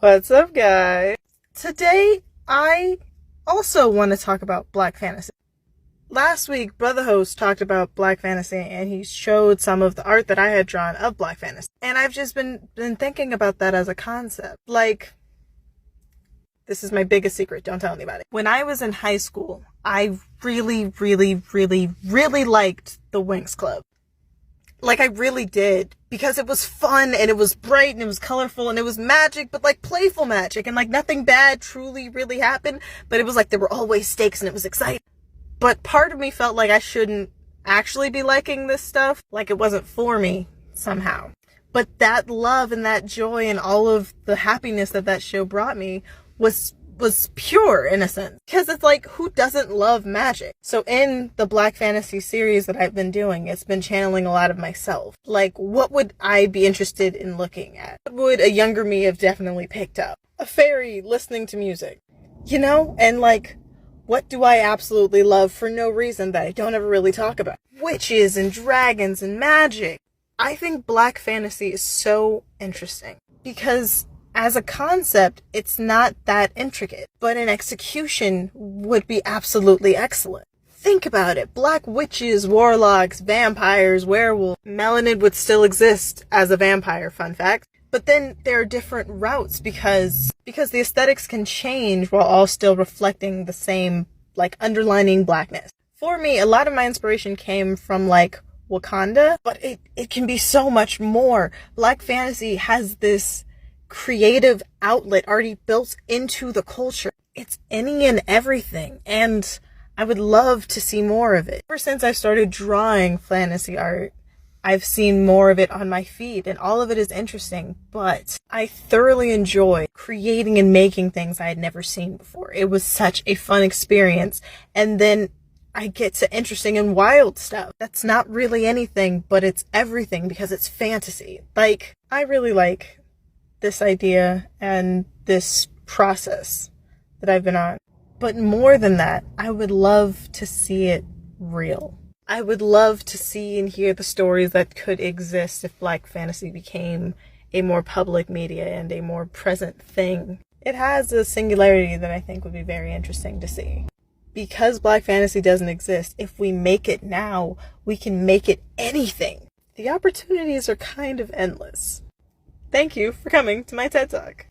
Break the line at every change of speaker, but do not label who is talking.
What's up, guys? Today, I also want to talk about Black fantasy. Last week, Brother-host talked about Black fantasy, and he showed some of the art that I had drawn of Black fantasy. And I've just been thinking about that as a concept. Like, this is my biggest secret, don't tell anybody. When I was in high school, I really liked the Winx Club. Like, I really did, because it was fun, and it was bright, and it was colorful, and it was magic, but like playful magic, and like nothing bad truly really happened, but it was like there were always stakes, and it was exciting. But part of me felt like I shouldn't actually be liking this stuff, like it wasn't for me somehow. But that love and that joy and all of the happiness that show brought me was pure, in a sense, because it's like, who doesn't love magic? So in the Black fantasy series that I've been doing, it's been channeling a lot of myself. Like, what would I be interested in looking at? What would a younger me have definitely picked up? A fairy listening to music, you know? And like, what do I absolutely love for no reason that I don't ever really talk about? Witches and dragons and magic. I think Black fantasy is so interesting because as a concept, it's not that intricate, but an execution would be absolutely excellent. Think about it. Black witches, warlocks, vampires, werewolves. Melanid would still exist as a vampire, fun fact. But then there are different routes because the aesthetics can change while all still reflecting the same, like, underlining blackness. For me, a lot of my inspiration came from, like, Wakanda, but it can be so much more. Black fantasy has this creative outlet already built into the culture. It's any and everything, and I would love to see more of it. Ever since I started drawing fantasy art, I've seen more of it on my feed, and all of it is interesting, but I thoroughly enjoy creating and making things I had never seen before. It was such a fun experience, and then I get to interesting and wild stuff. That's not really anything, but it's everything because it's fantasy. Like, I really like this idea and this process that I've been on. But more than that, I would love to see it real. I would love to see and hear the stories that could exist if Black fantasy became a more public media and a more present thing. It has a singularity that I think would be very interesting to see. Because Black fantasy doesn't exist, if we make it now, we can make it anything. The opportunities are kind of endless. Thank you for coming to my TED Talk.